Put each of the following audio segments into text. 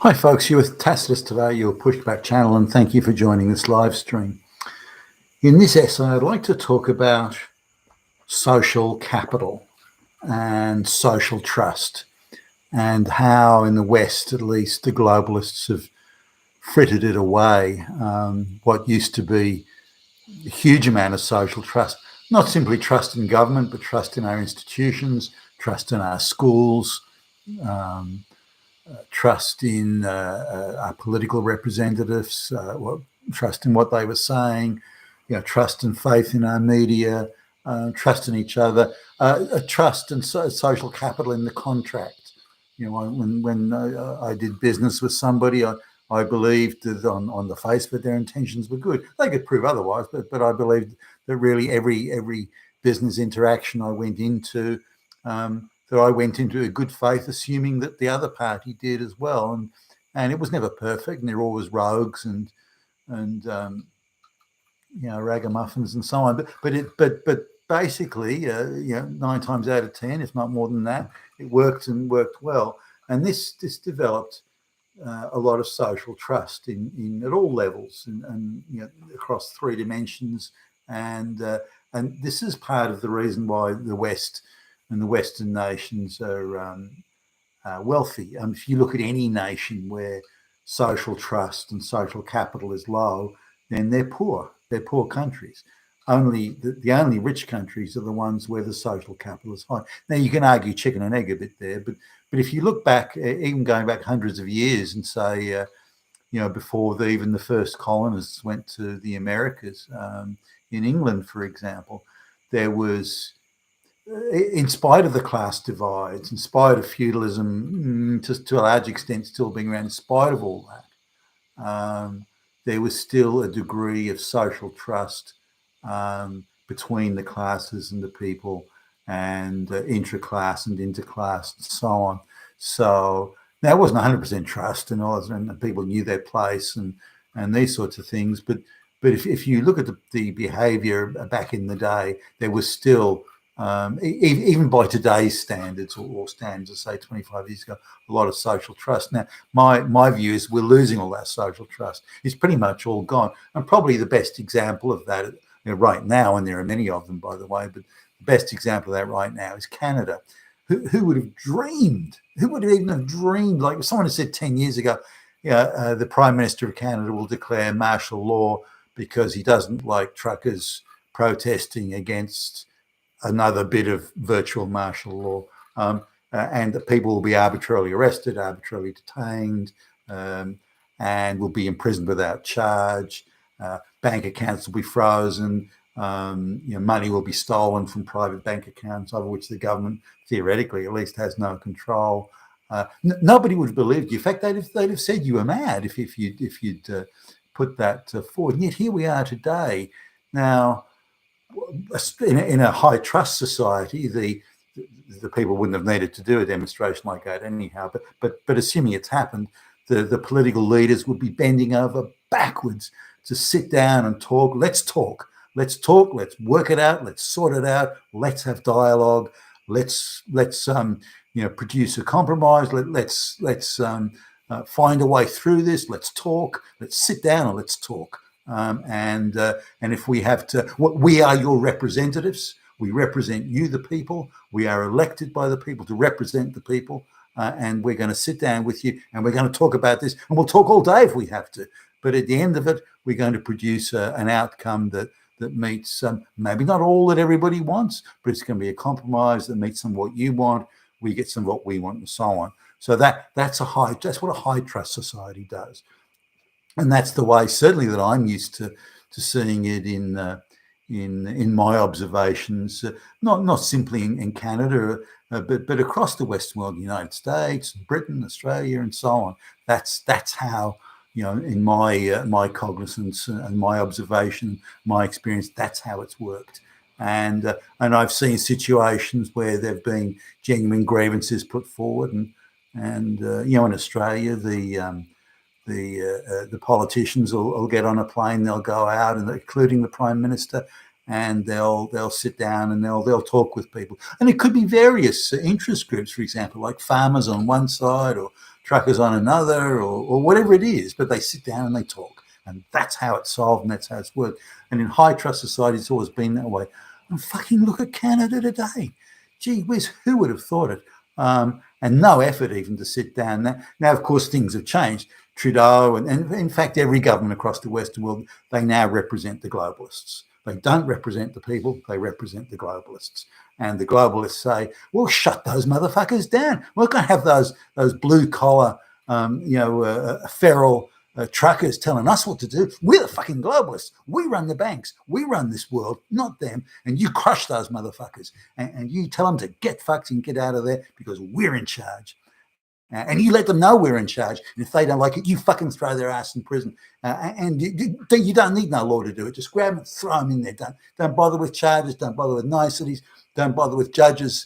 Hi folks, you're with Tacitus today, your pushback channel, and thank you for joining this live stream. In this essay, I'd like to talk about social capital and social trust, and how in the West, at least, the globalists have frittered it away, what used to be a huge amount of social trust, not simply trust in government, but trust in our institutions, trust in our schools, trust in our political representatives, trust in what they were saying, trust and faith in our media, trust in each other, trust and social capital in the contract. When I did business with somebody, I believed that on the face of it, their intentions were good. They could prove otherwise, but I believed that really every business interaction I went into, that I went into a good faith, assuming that the other party did as well. And it was never perfect, and there were always rogues and ragamuffins and so on. But basically, 9 times out of 10, if not more than that, it worked and worked well. And this developed a lot of social trust in at all levels and across 3 dimensions. And this is part of the reason why the West and the Western nations are wealthy. If you look at any nation where social trust and social capital is low, then they're poor. They're poor countries. The only rich countries are the ones where the social capital is high. Now, you can argue chicken and egg a bit there, but if you look back, even going back hundreds of years, and say, before even the first colonists went to the Americas, in England, for example, there was, in spite of the class divides, in spite of feudalism, to a large extent still being around, in spite of all that, there was still a degree of social trust between the classes and the people, and intra-class and interclass and so on. So now it wasn't 100% trust, and people knew their place and these sorts of things. But if you look at the behaviour back in the day, there was still, even by today's standards, or standards of say 25 years ago, a lot of social trust. Now, my view is we're losing all that social trust. It's pretty much all gone. And probably the best example of that right now, and there are many of them, by the way, but the best example of that right now is Canada. Who would have dreamed? Who would even have dreamed? Like, if someone had said 10 years ago, the Prime Minister of Canada will declare martial law because he doesn't like truckers protesting against another bit of virtual martial law, and that people will be arbitrarily arrested, arbitrarily detained, and will be imprisoned without charge. Bank accounts will be frozen. Money will be stolen from private bank accounts over which the government, theoretically at least, has no control. Nobody would have believed you. In fact, they'd have said you were mad if you'd put that forward. And yet here we are today. Now, in a high trust society, the people wouldn't have needed to do a demonstration like that anyhow. But assuming it's happened, the political leaders would be bending over backwards to sit down and talk. Let's talk. Let's talk. Let's work it out. Let's sort it out. Let's have dialogue. Let's produce a compromise. Let's find a way through this. Let's talk. Let's sit down and let's talk. And if we have to, we are your representatives. We represent you, the people. We are elected by the people to represent the people. And we're going to sit down with you and we're going to talk about this. And we'll talk all day if we have to. But at the end of it, we're going to produce an outcome that meets maybe not all that everybody wants, but it's going to be a compromise that meets some of what you want. We get some of what we want, and so on. So that's what a high trust society does. And that's the way, certainly, that I'm used to seeing it in my observations, not simply in Canada, but across the Western world, the United States, Britain, Australia, and so on. That's how, in my cognizance and my observation, my experience, that's how it's worked. And I've seen situations where there've been genuine grievances put forward, and in Australia, the politicians will get on a plane, they'll go out, and including the Prime Minister, and they'll sit down and they'll talk with people. And it could be various interest groups, for example, like farmers on one side, or truckers on another, or whatever it is, but they sit down and they talk. And that's how it's solved, and that's how it's worked. And in high trust society, it's always been that way. And fucking look at Canada today. Gee whiz, who would have thought it? And no effort even to sit down. Now, of course, things have changed. Trudeau, and in fact, every government across the Western world, they now represent the globalists. They don't represent the people, they represent the globalists. And the globalists say, well, shut those motherfuckers down. We're going to have those blue-collar, feral truckers telling us what to do. We're the fucking globalists. We run the banks. We run this world, not them. And you crush those motherfuckers. And you tell them to get fucked and get out of there because we're in charge. And you let them know we're in charge. And if they don't like it, you fucking throw their ass in prison. And you don't need no law to do it. Just grab them and throw them in there. Don't bother with charges. Don't bother with niceties. Don't bother with judges.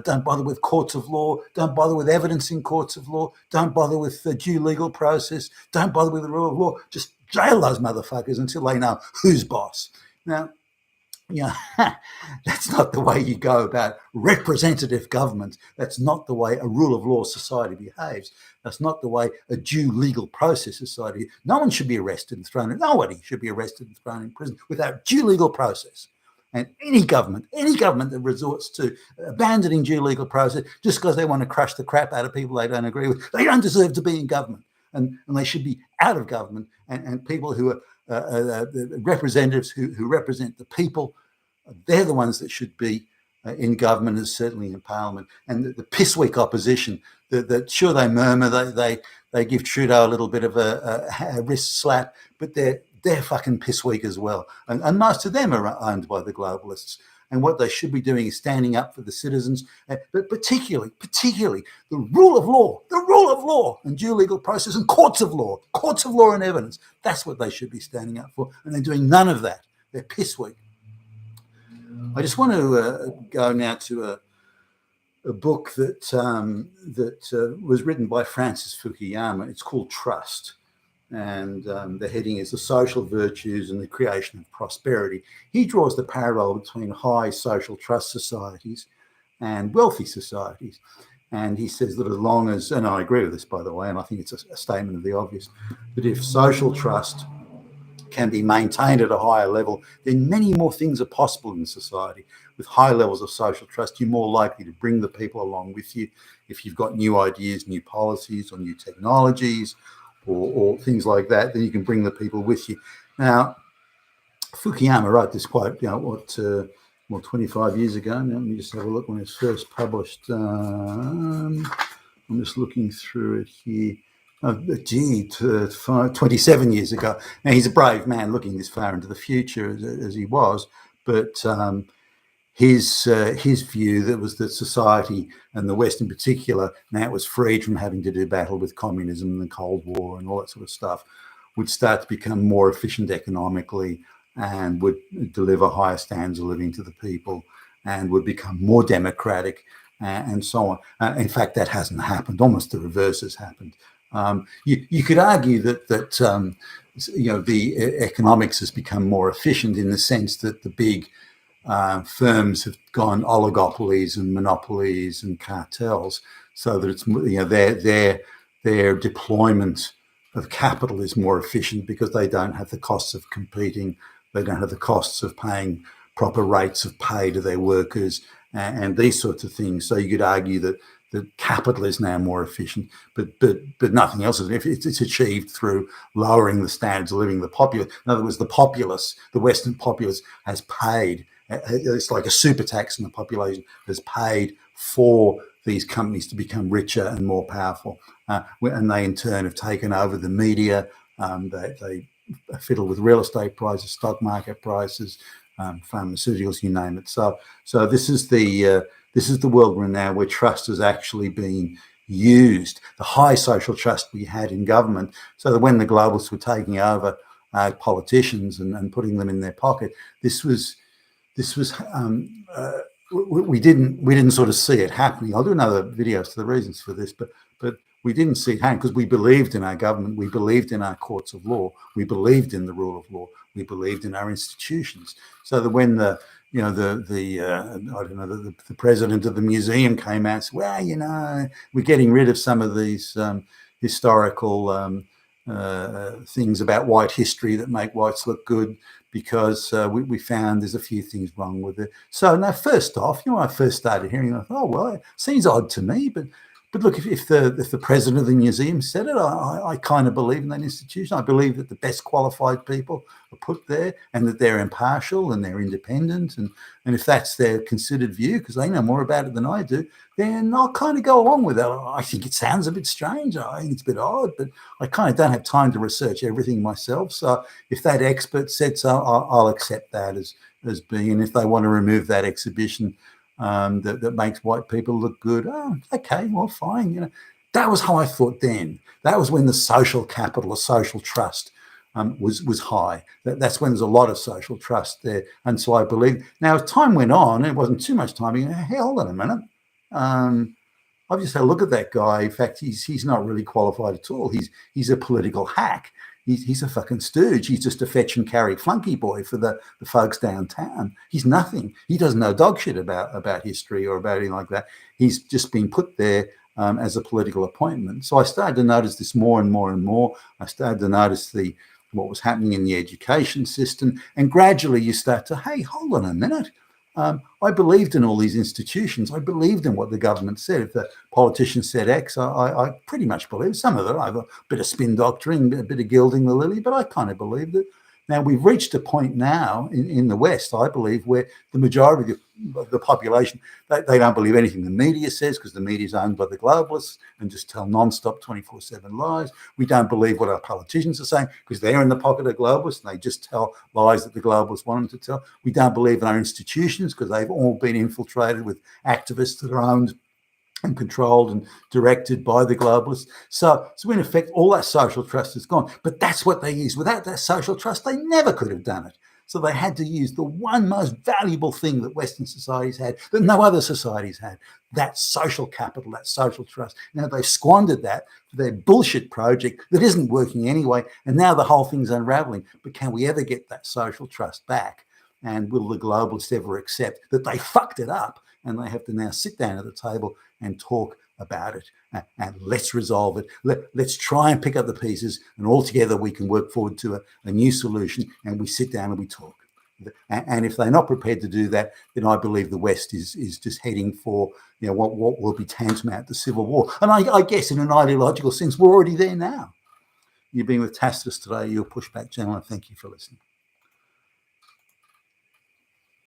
Don't bother with courts of law. Don't bother with evidence in courts of law. Don't bother with the due legal process. Don't bother with the rule of law. Just jail those motherfuckers until they know who's boss. Now, that's not the way you go about representative government. That's not the way a rule of law society behaves. That's not the way a due legal process society. No one should be arrested and thrown in. Nobody should be arrested and thrown in prison without due legal process. And any government that resorts to abandoning due legal process just because they want to crush the crap out of people they don't agree with, they don't deserve to be in government. And they should be out of government. And people who are representatives who represent the people, they're the ones that should be in government, and certainly in parliament. And the piss-weak opposition, that sure, they murmur, they give Trudeau a little bit of a wrist slap, but they're fucking piss-weak as well. And most of them are owned by the globalists. And what they should be doing is standing up for the citizens, but particularly the rule of law and due legal process and courts of law and evidence. That's what they should be standing up for. And they're doing none of that. They're piss-weak. I just want to go now to a book that was written by Francis Fukuyama. It's called Trust. And the heading is The Social Virtues and the Creation of Prosperity. He draws the parallel between high social trust societies and wealthy societies. And he says that as long as, and I agree with this, by the way, and I think it's a statement of the obvious, that if social trust can be maintained at a higher level, then many more things are possible in society. With high levels of social trust, you're more likely to bring the people along with you. If you've got new ideas, new policies, or new technologies, or things like that, then you can bring the people with you. Now, Fukuyama wrote this quote, 25 years ago. Now, let me just have a look when it was first published. I'm just looking through it here. 27 years ago. Now, he's a brave man looking this far into the future as he was, but his view that society, and the West in particular, now it was freed from having to do battle with communism and the Cold War and all that sort of stuff, would start to become more efficient economically and would deliver higher standards of living to the people and would become more democratic and so on. In fact, that hasn't happened. Almost the reverse has happened. You could argue that the economics has become more efficient in the sense that the big firms have gone oligopolies and monopolies and cartels, so that it's their deployment of capital is more efficient because they don't have the costs of competing, they don't have the costs of paying proper rates of pay to their workers and these sorts of things. So you could argue that capital is now more efficient, but nothing else is. It's achieved through lowering the standards of living of the populace. In other words, the Western populace has paid. It's like a super tax in the population has paid for these companies to become richer and more powerful, and they in turn have taken over the media. They fiddle with real estate prices, stock market prices, pharmaceuticals, you name it. So this is the world we're in now, where trust is actually being used. The high social trust we had in government, so that when the globalists were taking over politicians and putting them in their pocket, we didn't sort of see it happening. I'll do another video as to the reasons for this, but but we didn't see it happen because we believed in our government, we believed in our courts of law, we believed in the rule of law, we believed in our institutions. So that when the I don't know, the president of the museum came out and said, well, we're getting rid of some of these historical things about white history that make whites look good because we found there's a few things wrong with it. So now, first off, when I first started hearing, I thought, oh well, it seems odd to me, but look, if the president of the museum said it, I kind of believe in that institution. I believe that the best qualified people are put there and that they're impartial and they're independent. And if that's their considered view, because they know more about it than I do, then I'll kind of go along with that. I think it sounds a bit strange. I think it's a bit odd, but I kind of don't have time to research everything myself. So if that expert said so, I'll accept that as being. And if they want to remove that exhibition, that makes white people look good. Oh, okay, well, fine. That was how I thought then. That was when the social capital, the social trust was high. That's when there's a lot of social trust there. And so I believe. Now, as time went on, it wasn't too much time. Hey, hold on a minute. I've just had a look at that guy. In fact, he's not really qualified at all. He's a political hack. He's a fucking stooge. He's just a fetch and carry flunky boy for the folks downtown. He's nothing. He doesn't know dog shit about history or about anything like that. He's just been put there as a political appointment. So I started to notice this more and more and more. I started to notice what was happening in the education system. And gradually you start to, hey, hold on a minute. I believed in all these institutions. I believed in what the government said. If the politicians said X, I pretty much believed. Some of it, I have a bit of spin doctoring, a bit of gilding the lily, but I kind of believed it. Now, we've reached a point now in the West, I believe, where the majority of the population, they don't believe anything the media says because the media is owned by the globalists and just tell non-stop 24/7 lies. We don't believe what our politicians are saying because they're in the pocket of globalists and they just tell lies that the globalists want them to tell. We don't believe in our institutions because they've all been infiltrated with activists that are owned and controlled and directed by the globalists. So in effect, all that social trust is gone. But that's what they use. Without that social trust, they never could have done it. So they had to use the one most valuable thing that Western societies had, that no other societies had, that social capital, that social trust. Now they've squandered that for their bullshit project that isn't working anyway, and now the whole thing's unraveling. But can we ever get that social trust back? And will the globalists ever accept that they fucked it up and they have to now sit down at the table and talk about it? And let's resolve it. Let's try and pick up the pieces, and all together we can work forward to a new solution, and we sit down and we talk. And if they're not prepared to do that, then I believe the West is just heading for what will be tantamount to civil war. And I guess in an ideological sense, we're already there now. You've been with Tacitus today. You're Pushback Channel, and thank you for listening.